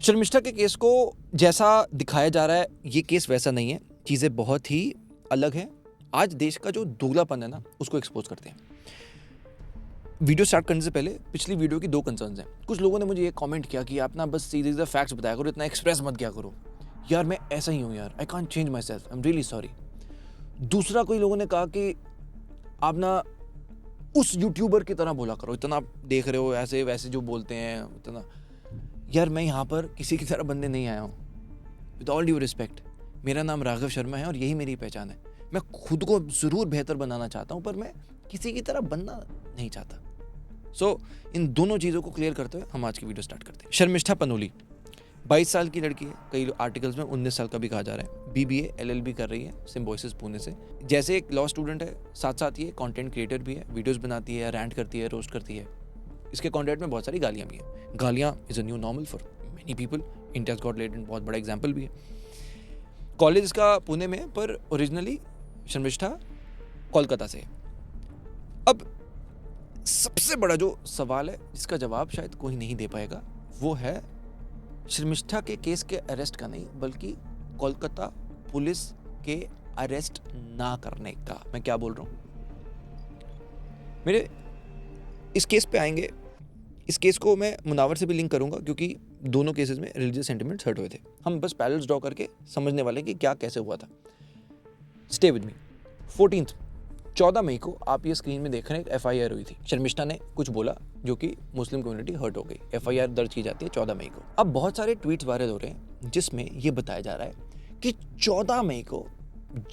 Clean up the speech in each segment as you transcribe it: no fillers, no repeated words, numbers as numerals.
शर्मिष्ठा के केस को जैसा दिखाया जा रहा है, ये केस वैसा नहीं है। चीज़ें बहुत ही अलग हैं। आज देश का जो दोगलापन है ना, उसको एक्सपोज करते हैं। वीडियो स्टार्ट करने से पहले पिछली वीडियो की 2 कंसर्न्स हैं। कुछ लोगों ने मुझे ये कमेंट किया कि आप ना बस सीधे फैक्ट्स बताया करो, इतना एक्सप्रेस मत किया करो। यार मैं ऐसा ही हूँ यार, I can't change my self, I am really sorry. दूसरा कोई लोगों ने कहा कि आप ना उस यूट्यूबर की तरह बोला करो, इतना आप देख रहे हो ऐसे वैसे जो बोलते हैं इतना। यार मैं यहाँ पर किसी की तरह बनने नहीं आया हूँ। विद ऑल ड्यू रिस्पेक्ट, मेरा नाम राघव शर्मा है और यही मेरी पहचान है। मैं खुद को ज़रूर बेहतर बनाना चाहता हूँ, पर मैं किसी की तरह बनना नहीं चाहता। सो इन दोनों चीज़ों को क्लियर करते हुए हम आज की वीडियो स्टार्ट करते हैं। शर्मिष्ठा पनोली 22 साल की लड़की है, कई आर्टिकल्स में 19 साल का भी कहा जा रहा है। BBA LLB कर रही है सिम्बोसिस पुणे से। जैसे एक लॉ स्टूडेंट है, साथ साथ ये कंटेंट क्रिएटर भी है, वीडियोस बनाती है, रैंट करती है, रोस्ट करती है। इसके कंटेंट में बहुत सारी गालियाँ भी हैं। गालियाँ is a new normal for many people. India got latent बहुत बड़ा एग्जाम्पल भी है। कॉलेज इसका पुणे में है, पर ओरिजिनली शर्मिष्ठा कोलकाता से है। अब सबसे बड़ा जो सवाल है, जिसका जवाब शायद कोई नहीं दे पाएगा, वो है शर्मिष्ठा के केस के अरेस्ट का नहीं, बल्कि कोलकाता पुलिस के अरेस्ट ना करने का। मैं क्या बोल रहा हूँ, मेरे इस केस पे आएंगे। इस केस को मैं मुनावर से भी लिंक करूंगा, क्योंकि दोनों केसेस में रिलीजियस सेंटिमेंट्स हर्ट हुए थे। हम बस पैरेलल्स ड्रॉ करके समझने वाले कि क्या कैसे हुआ था। Stay with me. 14 मई को आप ये स्क्रीन में देख रहे हैं, एक FIR हुई थी। शर्मिष्ठा ने कुछ बोला जो कि मुस्लिम कम्युनिटी हर्ट हो गई। FIR दर्ज की जाती है 14 मई को। अब बहुत सारे ट्वीट्स वायरल हो रहे हैं जिसमें ये बताया जा रहा है कि 14 मई को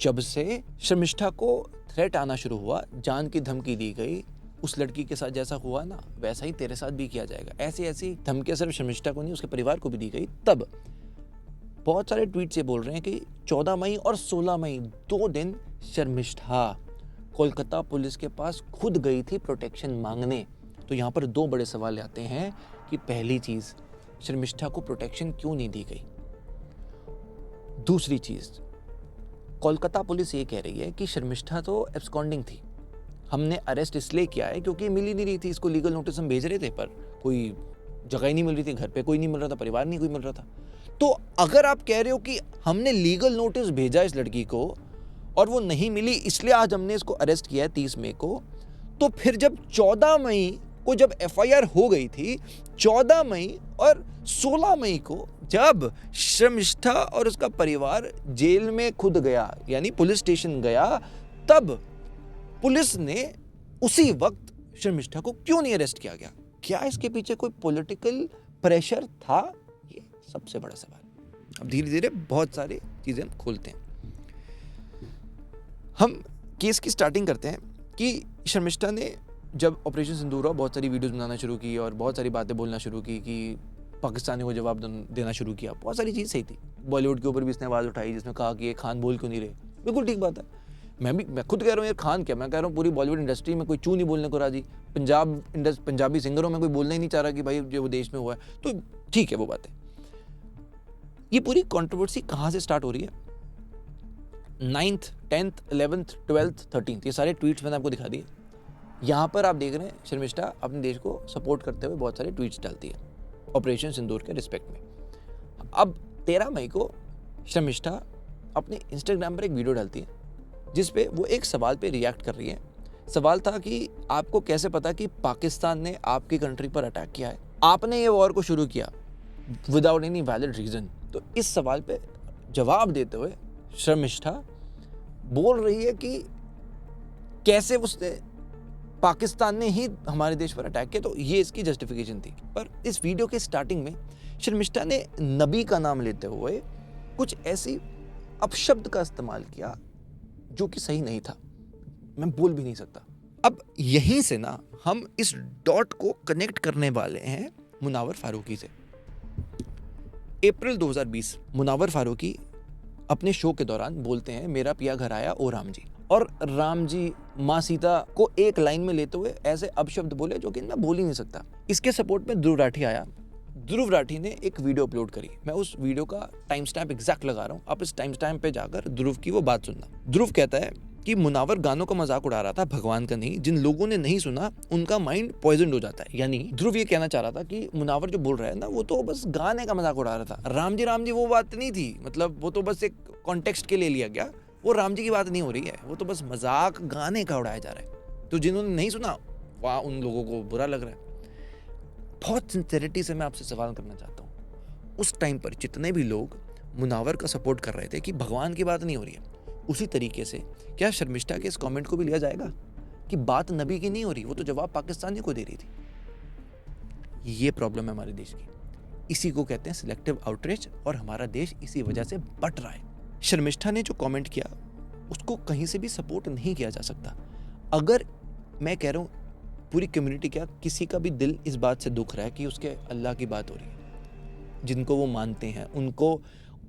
जब से शर्मिष्ठा को थ्रेट आना शुरू हुआ, जान की धमकी दी गई, उस लड़की के साथ जैसा हुआ ना, वैसा ही तेरे साथ भी किया जाएगा। ऐसी धमकियां सिर्फ शर्मिष्ठा को नहीं, उसके परिवार को भी दी गई। तब बहुत सारे ट्वीट्स ये बोल रहे हैं कि 14 मई और 16 मई 2 दिन शर्मिष्ठा कोलकाता पुलिस के पास खुद गई थी प्रोटेक्शन मांगने। तो यहाँ पर 2 बड़े सवाल आते हैं कि पहली चीज, शर्मिष्ठा को प्रोटेक्शन क्यों नहीं दी गई? दूसरी चीज, कोलकाता पुलिस ये कह रही है कि शर्मिष्ठा तो एब्सकॉन्डिंग थी, हमने अरेस्ट इसलिए किया है क्योंकि मिल ही नहीं रही थी। इसको लीगल नोटिस हम भेज रहे थे, पर कोई जगह ही नहीं मिल रही थी, घर पे कोई नहीं मिल रहा था, परिवार नहीं कोई मिल रहा था। तो अगर आप कह रहे हो कि हमने लीगल नोटिस भेजा इस लड़की को और वो नहीं मिली, इसलिए आज हमने इसको अरेस्ट किया है 30 मई को, तो फिर जब 14 मई को जब FIR हो गई थी, 14 मई और 16 मई को जब शर्मिष्ठा और उसका परिवार जेल में खुद गया, यानी पुलिस स्टेशन गया, तब पुलिस ने उसी वक्त शर्मिष्ठा को क्यों नहीं अरेस्ट किया गया? क्या इसके पीछे कोई पॉलिटिकल प्रेशर था? ये सबसे बड़ा सवाल। अब धीरे धीरे बहुत सारी चीजें हम खोलते हैं। हम केस की स्टार्टिंग करते हैं कि शर्मिष्ठा ने जब ऑपरेशन सिंदूर हुआ, बहुत सारी वीडियोस बनाना शुरू की और बहुत सारी बातें बोलना शुरू की कि पाकिस्तानी को जवाब देना शुरू किया। बहुत सारी चीज़ सही थी। बॉलीवुड के ऊपर भी इसने आवाज़ उठाई, जिसमें कहा कि ये खान बोल क्यों नहीं रहे। बिल्कुल ठीक बात है। मैं खुद कह रहा हूँ यार, खान क्या, मैं कह रहा हूँ पूरी बॉलीवुड इंडस्ट्री में कोई चू नहीं बोलने को राजी। पंजाबी सिंगरों में कोई बोलना ही नहीं चाह रहा कि भाई जो वो देश में हुआ है, तो ठीक है वो बात है। ये पूरी कंट्रोवर्सी कहाँ से स्टार्ट हो रही है? 9th, 10th, 11th, 12th, 13th, ये सारे ट्वीट्स मैंने आपको दिखा दिए। यहाँ पर आप देख रहे हैं शर्मिष्ठा अपने देश को सपोर्ट करते हुए बहुत सारे ट्वीट्स डालती है ऑपरेशन सिंदूर के रिस्पेक्ट में। अब 13 मई को शर्मिष्ठा अपने इंस्टाग्राम पर एक वीडियो डालती है जिस पे वो एक सवाल पे रिएक्ट कर रही है। सवाल था कि आपको कैसे पता कि पाकिस्तान ने आपकी कंट्री पर अटैक किया है? आपने ये वॉर को शुरू किया विदाउट एनी वैलिड रीजन। तो इस सवाल पे जवाब देते हुए शर्मिष्ठा बोल रही है कि कैसे उसने पाकिस्तान ने ही हमारे देश पर अटैक किया, तो ये इसकी जस्टिफिकेशन थी। पर इस वीडियो के स्टार्टिंग में शर्मिष्ठा ने नबी का नाम लेते हुए कुछ ऐसी अपशब्द का इस्तेमाल किया जो कि सही नहीं था। मैं बोल भी नहीं सकता। अब यहीं से ना हम इस डॉट को कनेक्ट करने वाले हैं मुनावर फारूकी से। अप्रैल 2020 मुनावर फारूकी अपने शो के दौरान बोलते हैं, मेरा पिया घर आया ओ राम जी, और राम जी माँ सीता को एक लाइन में लेते हुए ऐसे अपशब्द बोले जो कि मैं बोल ही नहीं सकता। इसके सपोर्ट में ध्रुव राठी आया। ध्रुव राठी ने एक वीडियो अपलोड करी। मैं उस वीडियो का टाइम स्टैम्प एग्जैक्ट लगा रहा हूँ, आप इस टाइम स्टैम्प पे जाकर ध्रुव की वो बात सुनना। ध्रुव कहता है कि मुनावर गानों का मजाक उड़ा रहा था, भगवान का नहीं। जिन लोगों ने नहीं सुना उनका माइंड पॉइजन हो जाता है। यानी ध्रुव ये कहना चाह रहा था कि मुनावर जो बोल रहा है ना, वो तो बस गाने का मजाक उड़ा रहा था। राम जी वो बात नहीं थी, मतलब वो तो बस एक कॉन्टेक्स्ट के लिए लिया गया। वो राम जी की बात नहीं हो रही है, वो तो बस मजाक गाने का उड़ाया जा रहा है। तो जिन्होंने नहीं सुना वहाँ उन लोगों को बुरा लग रहा है। बहुत सिंसेरिटी से मैं आपसे सवाल करना चाहता हूँ, उस टाइम पर जितने भी लोग मुनावर का सपोर्ट कर रहे थे कि भगवान की बात नहीं हो रही है, उसी तरीके से क्या शर्मिष्ठा के इस कमेंट को भी लिया जाएगा कि बात नबी की नहीं हो रही, वो तो जवाब पाकिस्तानी को दे रही थी। ये प्रॉब्लम है हमारे देश की, इसी को कहते हैं सिलेक्टिव आउटरीच, और हमारा देश इसी वजह से बट रहा है। शर्मिष्ठा ने जो कमेंट किया उसको कहीं से भी सपोर्ट नहीं किया जा सकता। अगर मैं कह रहा हूँ पूरी कम्युनिटी, क्या किसी का भी दिल इस बात से दुख रहा है कि उसके अल्लाह की बात हो रही है, जिनको वो मानते हैं, उनको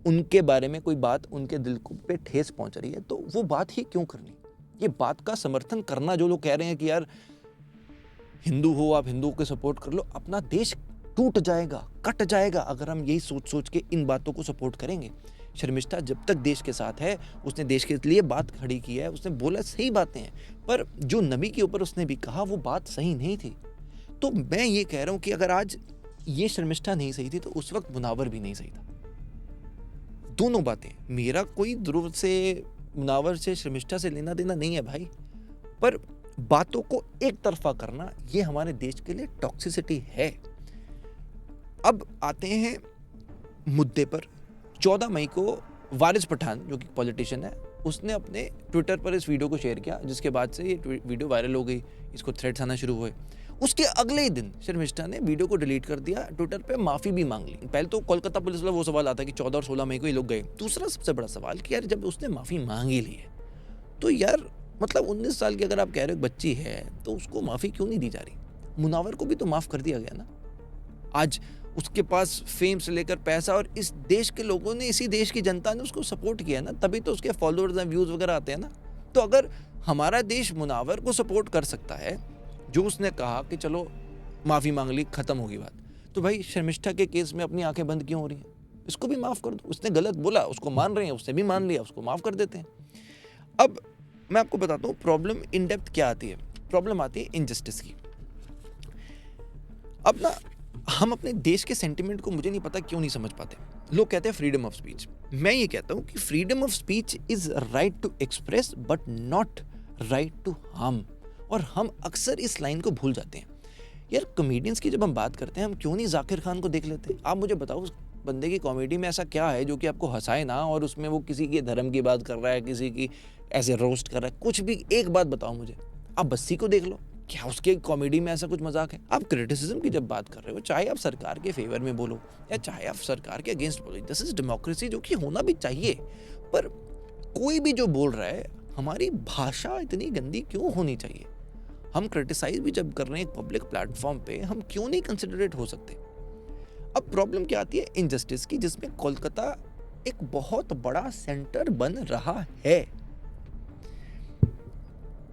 उनके बारे में कोई बात उनके दिल को पे ठेस पहुंच रही है, तो वो बात ही क्यों करनी। ये बात का समर्थन करना, जो लोग कह रहे हैं कि यार हिंदू हो, आप हिंदुओं को सपोर्ट कर लो, अपना देश टूट जाएगा, कट जाएगा अगर हम यही सोच सोच के इन बातों को सपोर्ट करेंगे। शर्मिष्ठा जब तक देश के साथ है, उसने देश के लिए बात खड़ी की है, उसने बोला सही बातें हैं, पर जो नबी के ऊपर उसने भी कहा वो बात सही नहीं थी। तो मैं ये कह रहा हूं कि अगर आज ये शर्मिष्ठा नहीं सही थी तो उस वक्त मुनावर भी नहीं सही था। दोनों बातें, मेरा कोई ध्रुव से, मुनावर से, शर्मिष्ठा से लेना देना नहीं है भाई, पर बातों को एक तरफा करना ये हमारे देश के लिए टॉक्सिसिटी है। अब आते हैं मुद्दे पर। 14 मई को वारिस पठान, जो कि पॉलिटिशियन है, उसने अपने ट्विटर पर इस वीडियो को शेयर किया, जिसके बाद से ये वीडियो वायरल हो गई, इसको थ्रेड्स आना शुरू हुए। उसके अगले ही दिन शर्मिष्ठा ने वीडियो को डिलीट कर दिया, ट्विटर पे माफी भी मांग ली। पहले तो कोलकाता पुलिस वाला वो सवाल आता कि 14 और 16 मई को ये लोग गए। दूसरा सबसे बड़ा सवाल कि यार जब उसने माफी मांग ही ली है तो यार मतलब 19 साल की अगर आप कह रहे हो बच्ची है तो उसको माफी क्यों नहीं दी जा रही। मुनावर को भी तो माफ कर दिया गया ना। आज उसके पास फेम से लेकर पैसा, और इस देश के लोगों ने, इसी देश की जनता ने उसको सपोर्ट किया ना, तभी तो उसके फॉलोअर्स और व्यूज वगैरह आते हैं ना। तो अगर हमारा देश मुनावर को सपोर्ट कर सकता है, जो उसने कहा कि चलो माफी मांग ली, खत्म होगी बात, तो भाई शर्मिष्ठा के केस में अपनी आंखें बंद क्यों हो रही हैं? इसको भी माफ कर दो। उसने गलत बोला, उसको मान रहे हैं, उसने भी मान लिया, उसको माफ कर देते हैं। अब मैं आपको बताता हूँ प्रॉब्लम इन डेप्थ क्या आती है। प्रॉब्लम आती है इनजस्टिस की। अब ना हम अपने देश के सेंटिमेंट को, मुझे नहीं पता क्यों नहीं समझ पाते। लोग कहते हैं फ्रीडम ऑफ स्पीच। मैं ये कहता हूँ कि freedom of speech is right to express but not right to harm. और हम अक्सर इस लाइन को भूल जाते हैं। यार कॉमेडियंस की जब हम बात करते हैं, हम क्यों नहीं जाकिर खान को देख लेते? आप मुझे बताओ उस बंदे की कॉमेडी में ऐसा क्या है जो कि आपको हंसाए ना, और उसमें वो किसी के धर्म की बात कर रहा है, किसी की ऐसे रोस्ट कर रहा है, कुछ भी। एक बात बताओ मुझे, आप बस्सी को देख लो, क्या उसके कॉमेडी में ऐसा कुछ मजाक है? आप क्रिटिसिज्म की जब बात कर रहे हो, चाहे आप सरकार के फेवर में बोलो या चाहे आप सरकार के अगेंस्ट बोलो, दिस इज डेमोक्रेसी, जो कि होना भी चाहिए। पर कोई भी जो बोल रहा है, हमारी भाषा इतनी गंदी क्यों होनी चाहिए? हम क्रिटिसाइज भी जब कर रहे हैं एक पब्लिक प्लेटफॉर्म पे, हम क्यों नहीं कंसिडरेट हो सकते? अब प्रॉब्लम क्या आती है इनजस्टिस की, जिसमें कोलकाता एक बहुत बड़ा सेंटर बन रहा है।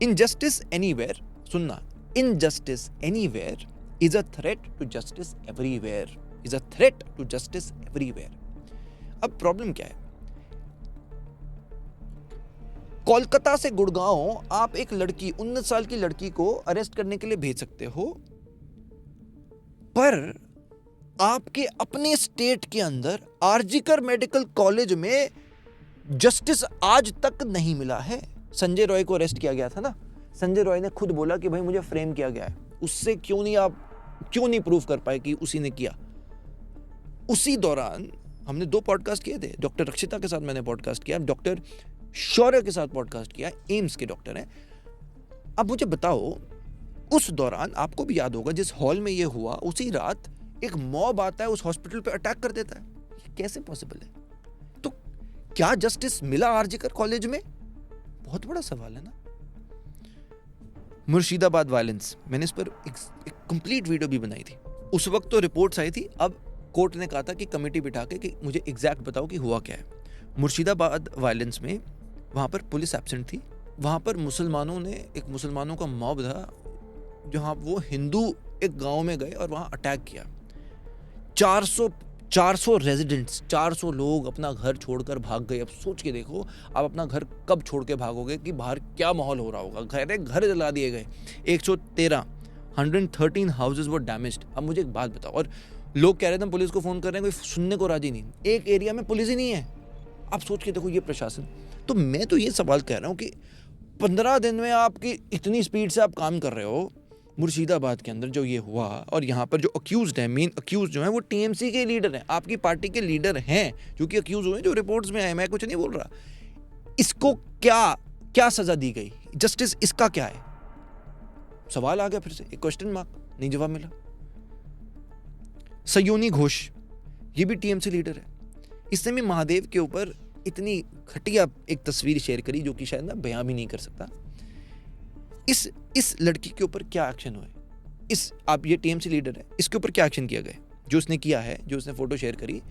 इनजस्टिस एनीवेयर, सुनना, injustice anywhere is a threat to justice everywhere, is a threat to justice everywhere. अब प्रॉब्लम क्या है? कोलकाता से गुड़गांव आप एक लड़की, 19 साल की लड़की को अरेस्ट करने के लिए भेज सकते हो, पर आपके अपने स्टेट के अंदर आरजीकर मेडिकल कॉलेज में जस्टिस आज तक नहीं मिला है। संजय रॉय को अरेस्ट किया गया था ना, संजय रॉय ने खुद बोला कि भाई मुझे फ्रेम किया गया है। उससे क्यों नहीं प्रूव कर पाए कि उसी ने किया? उसी दौरान हमने 2 पॉडकास्ट किए थे। डॉक्टर रक्षिता के साथ मैंने पॉडकास्ट किया, डॉक्टर शौर्य के साथ पॉडकास्ट किया, एम्स के डॉक्टर हैं। अब मुझे बताओ, उस दौरान आपको भी याद होगा जिस हॉल में ये हुआ, उसी रात एक मॉब आता है, उस हॉस्पिटल पे अटैक कर देता है। ये कैसे पॉसिबल है? तो क्या जस्टिस मिला आरजीकर कॉलेज में? बहुत बड़ा सवाल है ना। मुर्शिदाबाद वायलेंस, मैंने इस पर एक कंप्लीट वीडियो भी बनाई थी। उस वक्त तो रिपोर्ट्स आई थी, अब कोर्ट ने कहा था कि कमेटी बिठा के कि मुझे एग्जैक्ट बताओ कि हुआ क्या है। मुर्शिदाबाद वायलेंस में वहाँ पर पुलिस एब्सेंट थी। वहाँ पर मुसलमानों का मॉब था, जहाँ वो हिंदू एक गांव में गए और वहाँ अटैक किया। 400 रेजिडेंट्स, 400 लोग अपना घर छोड़कर भाग गए। अब सोच के देखो आप अपना घर कब छोड़ के भागोगे कि बाहर क्या माहौल हो रहा होगा। घर जला दिए गए। 113 हाउसेज वर डैमेज्ड। अब मुझे एक बात बताओ, और लोग कह रहे थे हम पुलिस को फ़ोन कर रहे हैं, कोई सुनने को राजी नहीं। एक एरिया में पुलिस ही नहीं है। आप सोच के देखो ये प्रशासन। तो मैं तो ये सवाल कह रहा हूँ कि 15 दिन में आपकी इतनी स्पीड से आप काम कर रहे हो। मुर्शिदाबाद के अंदर जो ये हुआ, और यहाँ पर जो अक्यूज्ड है, मेन अक्यूज जो है वो टीएमसी के लीडर हैं, आपकी पार्टी के लीडर हैं जो कि अक्यूज हुए, जो रिपोर्ट्स में आए। मैं कुछ नहीं बोल रहा। इसको क्या सजा दी गई? जस्टिस इसका क्या है? सवाल आ गया फिर से, एक क्वेश्चन मार्क, नहीं जवाब मिला। सयोनी घोष, ये भी टीएमसी लीडर है। इसने भी महादेव के ऊपर इतनी घटिया एक तस्वीर शेयर करी जो कि शायद मैं बयां भी नहीं कर सकता। इस लड़की के ऊपर क्या एक्शन हुए? आप ये टीएमसी लीडर है, इसके ऊपर क्या एक्शन किया गया? जो उसने किया है, जो उसने फोटो शेयर करी,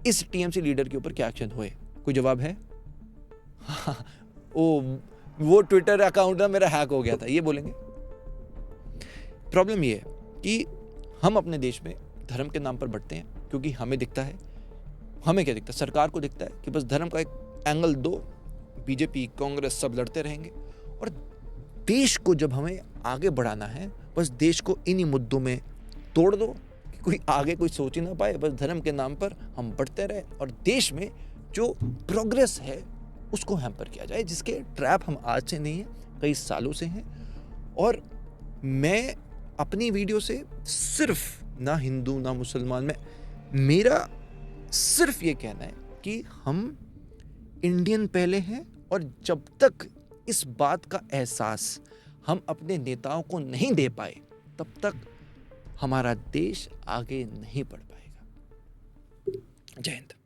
इस टीएमसी लीडर के ऊपर क्या एक्शन हुए? कोई जवाब है? वो ट्विटर अकाउंट ना मेरा हैक हो गया था, ये बोलेंगे। प्रॉब्लम ये है कि हम अपने देश में धर्म के नाम पर बढ़ते हैं, क्योंकि हमें दिखता है, हमें क्या दिखता है, सरकार को दिखता है कि बस धर्म का एक एंगल दो, बीजेपी कांग्रेस सब लड़ते रहेंगे। और देश को जब हमें आगे बढ़ाना है, बस देश को इन्हीं मुद्दों में तोड़ दो कि कोई आगे कोई सोच ही ना पाए। बस धर्म के नाम पर हम बढ़ते रहे और देश में जो प्रोग्रेस है उसको हैम्पर किया जाए, जिसके ट्रैप हम आज से नहीं हैं, कई सालों से हैं। और मैं अपनी वीडियो से सिर्फ ना हिंदू ना मुसलमान में, मेरा सिर्फ ये कहना है कि हम इंडियन पहले हैं, और जब तक इस बात का एहसास हम अपने नेताओं को नहीं दे पाए, तब तक हमारा देश आगे नहीं बढ़ पाएगा। जय हिंद।